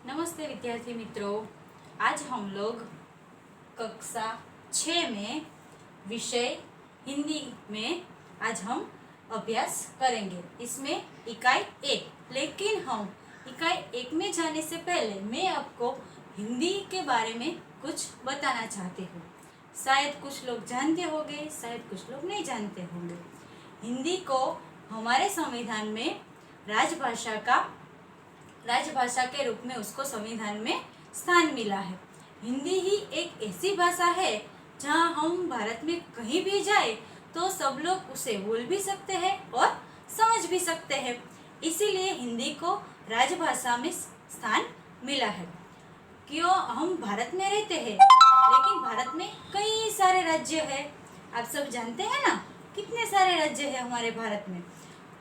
नमस्ते विद्यार्थी मित्रों, आज हम लोग कक्षा 6 में विषय हिंदी में आज हम अभ्यास करेंगे। इसमें इकाई 1, लेकिन हम इकाई 1 में जाने से पहले मैं आपको हिंदी के बारे में कुछ बताना चाहती हूँ। शायद कुछ लोग जानते होंगे, शायद कुछ लोग नहीं जानते होंगे। हिंदी को हमारे संविधान में राजभाषा के रूप में उसको संविधान में स्थान मिला है। हिंदी ही एक ऐसी भाषा है जहाँ हम भारत में कहीं भी जाए तो सब लोग उसे बोल भी सकते हैं और समझ भी सकते हैं। इसीलिए हिंदी को राजभाषा में स्थान मिला है। क्यों हम भारत में रहते हैं, लेकिन भारत में कई सारे राज्य हैं। आप सब जानते हैं ना, कितने सारे राज्य हैं हमारे भारत में।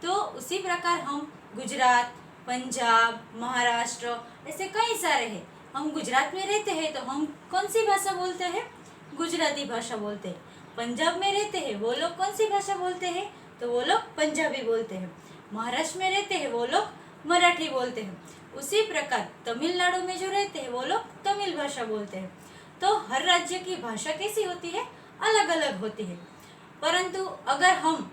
तो उसी प्रकार हम गुजरात, पंजाब, महाराष्ट्र ऐसे कई सारे हैं। हम गुजरात में रहते हैं तो हम कौन सी भाषा बोलते हैं? गुजराती भाषा बोलते हैं। पंजाब में रहते हैं वो लोग कौन सी भाषा बोलते हैं? तो वो लोग पंजाबी बोलते हैं। महाराष्ट्र में रहते हैं वो लोग मराठी बोलते हैं। उसी प्रकार तमिलनाडु में जो रहते हैं वो लोग तमिल भाषा बोलते हैं। तो हर राज्य की भाषा कैसी होती है? अलग अलग होती है। परंतु अगर हम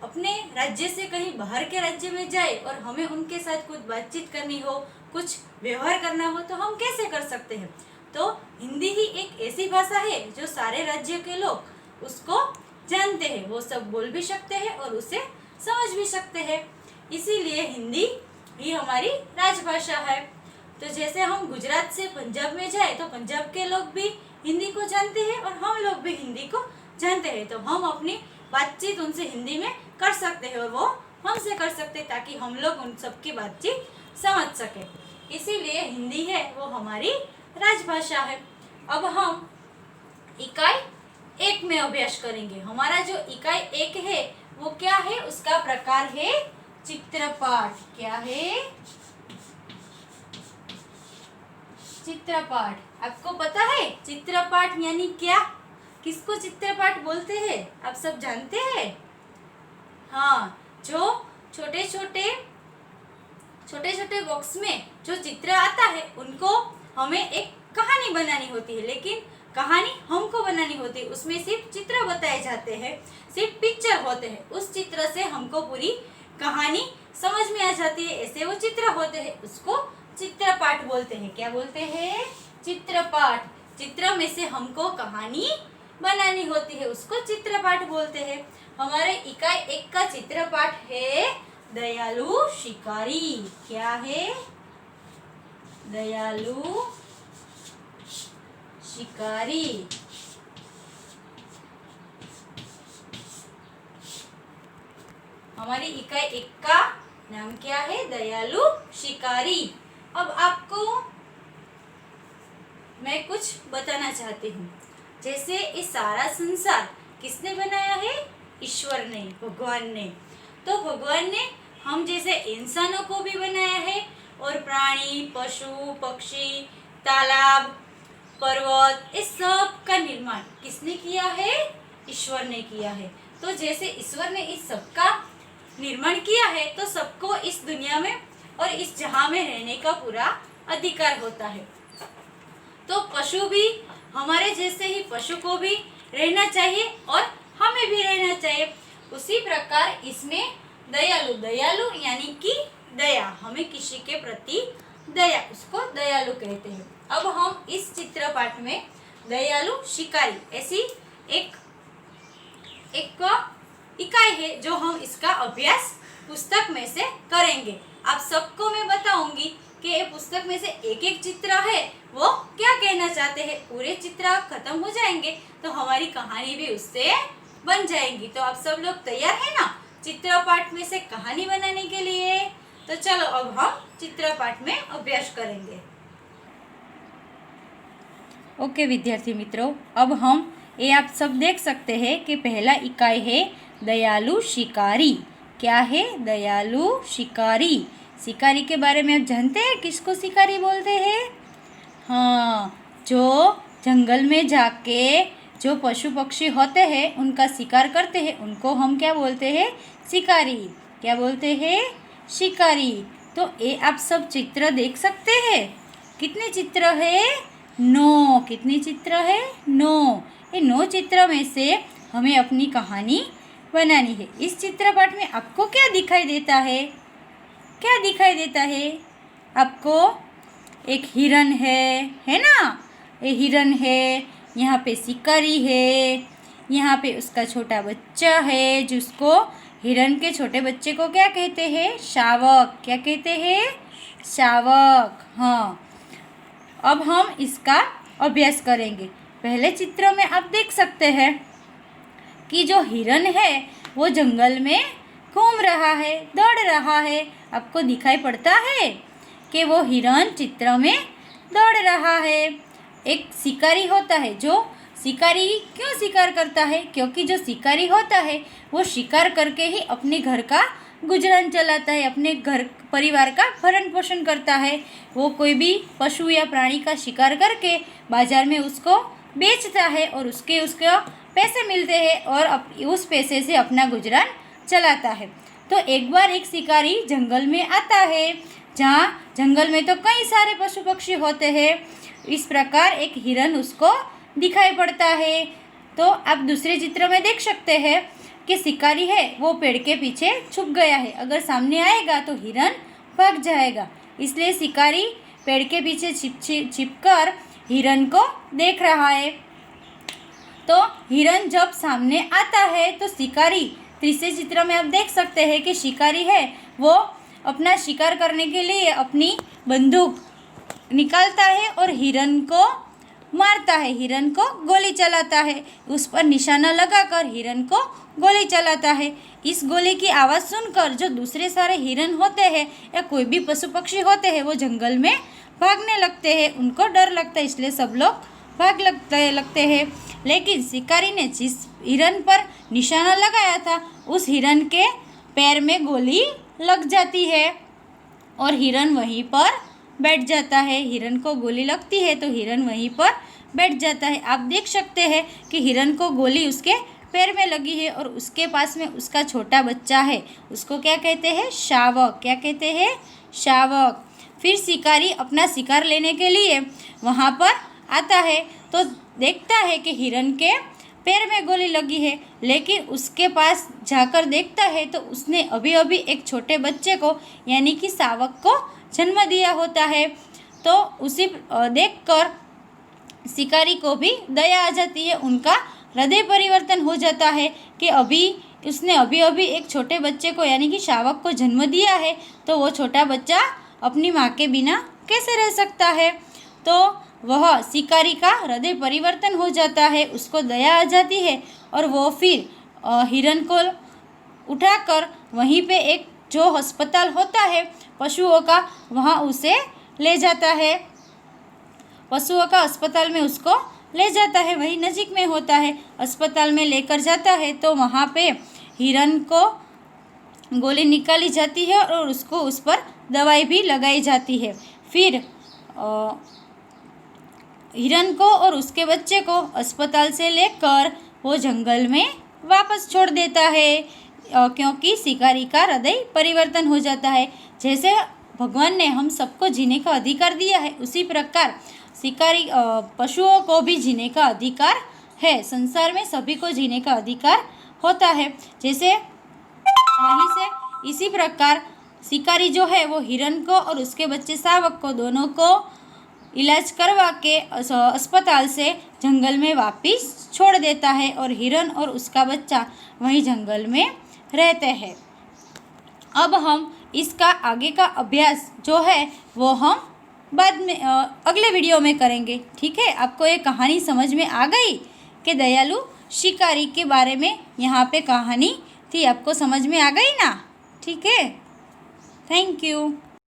अपने राज्य से कहीं बाहर के राज्य में जाए और हमें उनके साथ कुछ बातचीत करनी हो, कुछ व्यवहार करना हो, तो हम कैसे कर सकते हैं? तो हिंदी ही एक ऐसी भाषा है जो सारे राज्य के लोग उसको जानते हैं। वो सब बोल भी सकते हैं और उसे समझ भी सकते हैं। इसीलिए हिंदी ही हमारी राजभाषा है। तो जैसे हम गुजरात से पंजाब में जाए तो पंजाब के लोग भी हिंदी को जानते हैं और हम लोग भी हिंदी को जानते हैं। तो हम अपनी बातचीत उनसे हिंदी में कर सकते हैं और वो हमसे कर सकते हैं, ताकि हम लोग उन सबकी बातचीत समझ सके। इसीलिए हिंदी है वो हमारी राजभाषा है। अब हम इकाई 1 में अभ्यास करेंगे। हमारा जो इकाई 1 है वो क्या है? उसका प्रकार है चित्रपाठ। क्या है? चित्रपाठ। आपको पता है चित्रपाठ यानी क्या? किसको चित्रपाठ बोलते हैं? आप सब जानते हैं? हाँ, जो छोटे छोटे बॉक्स में जो चित्र आता है उनको हमें एक कहानी बनानी होती है, लेकिन कहानी हमको बनानी होती है। उसमें सिर्फ चित्र बताए जाते हैं, सिर्फ पिक्चर होते हैं। उस चित्र से हमको पूरी कहानी समझ में आ जाती है। ऐसे वो चित्र होते हैं, उसको चित्रपाठ बोलते हैं। क्या बोलते हैं? चित्रपाठ। चित्र में से हमको कहानी बनानी होती है, उसको चित्रपाठ बोलते हैं। हमारे इकाई 1 का चित्रपाठ है दयालु शिकारी। क्या है? दयालु शिकारी। हमारी इकाई 1 का नाम क्या है? दयालु शिकारी। अब आपको मैं कुछ बताना चाहती हूँ। जैसे इस सारा संसार किसने बनाया है? ईश्वर ने, भगवान ने। तो भगवान ने हम जैसे इंसानों को भी बनाया है, और प्राणी, पशु, पक्षी, तालाब, पर्वत, इस सब का निर्माण किसने किया है? ईश्वर ने किया है। तो जैसे ईश्वर ने इस सब का निर्माण किया है, तो सबको इस दुनिया में और इस जहां में रहने का पूरा अधिकार होता है। तो पशु भी हमारे जैसे ही पशु को भी रहना चाहिए और हमें भी रहना चाहिए। उसी प्रकार इसमें दयालु यानी कि दया, हमें किसी के प्रति दया, उसको दयालु कहते हैं। अब हम इस चित्रपाठ में दयालु शिकारी ऐसी एक इकाई है जो हम इसका अभ्यास पुस्तक में से करेंगे। आप सबको मैं बताऊंगी कि ये पुस्तक में से एक एक चित्र है वो क्या कहना चाहते हैं। पूरे चित्र खत्म हो जाएंगे तो हमारी कहानी भी उससे बन जाएगी। तो आप सब लोग तैयार है ना चित्रपाठ में से कहानी बनाने के लिए? तो चलो अब हम चित्रपाठ में अभ्यास करेंगे। ओके विद्यार्थी मित्रों, अब हम ये आप सब देख सकते हैं कि पहला इकाई है दयालु शिकारी। क्या है? दयालु शिकारी। शिकारी के बारे में आप जानते हैं किसको शिकारी बोलते हैं? हाँ, जो जंगल में जाके जो पशु पक्षी होते हैं उनका शिकार करते हैं, उनको हम क्या बोलते हैं? शिकारी। क्या बोलते हैं? शिकारी। तो ये आप सब चित्र देख सकते हैं। कितने चित्र है? 9। कितने चित्र है? 9। ये 9 चित्र में से हमें अपनी कहानी बनानी है। इस चित्रपट में आपको क्या दिखाई देता है? क्या दिखाई देता है आपको? एक हिरन है ना? ये हिरन है, यहाँ पे शिकारी है, यहाँ पे उसका छोटा बच्चा है जिसको हिरन के छोटे बच्चे को क्या कहते हैं? शावक। क्या कहते हैं? शावक। हाँ, अब हम इसका अभ्यास करेंगे। पहले चित्र में आप देख सकते हैं कि जो हिरन है वो जंगल में घूम रहा है, दौड़ रहा है। आपको दिखाई पड़ता है कि वो हिरन चित्र में दौड़ रहा है। एक शिकारी होता है, जो शिकारी क्यों शिकार करता है? क्योंकि जो शिकारी होता है वो शिकार करके ही अपने घर का गुजरान चलाता है, अपने घर परिवार का भरण पोषण करता है। वो कोई भी पशु या प्राणी का शिकार करके बाजार में उसको बेचता है और उसको पैसे मिलते हैं और उस पैसे से अपना गुजरान चलाता है। तो एक बार एक शिकारी जंगल में आता है, जहाँ जंगल में तो कई सारे पशु पक्षी होते हैं। इस प्रकार एक हिरन उसको दिखाई पड़ता है। तो आप दूसरे चित्र में देख सकते हैं कि शिकारी है वो पेड़ के पीछे छुप गया है। अगर सामने आएगा तो हिरन भाग जाएगा, इसलिए शिकारी पेड़ के पीछे छिपकर हिरन को देख रहा है। तो हिरन जब सामने आता है तो शिकारी, तीसरे चित्र में आप देख सकते हैं कि शिकारी है वो अपना शिकार करने के लिए अपनी बंदूक निकालता है और हिरन को मारता है, हिरन को गोली चलाता है। उस पर निशाना लगाकर हिरन को गोली चलाता है। इस गोली की आवाज़ सुनकर जो दूसरे सारे हिरन होते हैं या कोई भी पशु पक्षी होते हैं वो जंगल में भागने लगते हैं। उनको डर लगता है, इसलिए सब लोग भाग लगते हैं। लेकिन शिकारी ने जिस हिरन पर निशाना लगाया था उस हिरन के पैर में गोली लग जाती है और हिरन वहीं पर बैठ जाता है। हिरन को गोली लगती है तो हिरन वहीं पर बैठ जाता है। आप देख सकते हैं कि हिरन को गोली उसके पैर में लगी है और उसके पास में उसका छोटा बच्चा है। उसको क्या कहते हैं? शावक। क्या कहते हैं? शावक। फिर शिकारी अपना शिकार लेने के लिए वहाँ पर आता है तो देखता है कि हिरन के पैर में गोली लगी है, लेकिन उसके पास जाकर देखता है तो उसने अभी अभी एक छोटे बच्चे को यानी कि शावक को जन्म दिया होता है। तो उसी देखकर शिकारी को भी दया आ जाती है, उनका हृदय परिवर्तन हो जाता है कि उसने अभी एक छोटे बच्चे को यानी कि शावक को जन्म दिया है, तो वो छोटा बच्चा अपनी माँ के बिना कैसे रह सकता है। तो वह शिकारी का हृदय परिवर्तन हो जाता है, उसको दया आ जाती है और वो फिर हिरन को उठाकर वहीं पे एक जो अस्पताल होता है पशुओं का, वहाँ उसे ले जाता है। पशुओं का अस्पताल में उसको ले जाता है, वही नज़ीक में होता है। अस्पताल में लेकर जाता है तो वहाँ पे हिरन को गोली निकाली जाती है और उसको उस पर दवाई भी लगाई जाती है। फिर हिरन को और उसके बच्चे को अस्पताल से लेकर वो जंगल में वापस छोड़ देता है, क्योंकि शिकारी का हृदय परिवर्तन हो जाता है। जैसे भगवान ने हम सबको जीने का अधिकार दिया है, उसी प्रकार शिकारी पशुओं को भी जीने का अधिकार है। संसार में सभी को जीने का अधिकार होता है। जैसे वहीं से इसी प्रकार शिकारी जो है वो हिरन को और उसके बच्चे शावक को दोनों को इलाज करवा के अस्पताल से जंगल में वापस छोड़ देता है और हिरन और उसका बच्चा वहीं जंगल में रहते हैं। अब हम इसका आगे का अभ्यास जो है वो हम बाद में अगले वीडियो में करेंगे। ठीक है, आपको ये कहानी समझ में आ गई कि दयालु शिकारी के बारे में यहाँ पे कहानी थी, आपको समझ में आ गई ना? ठीक है, थैंक यू।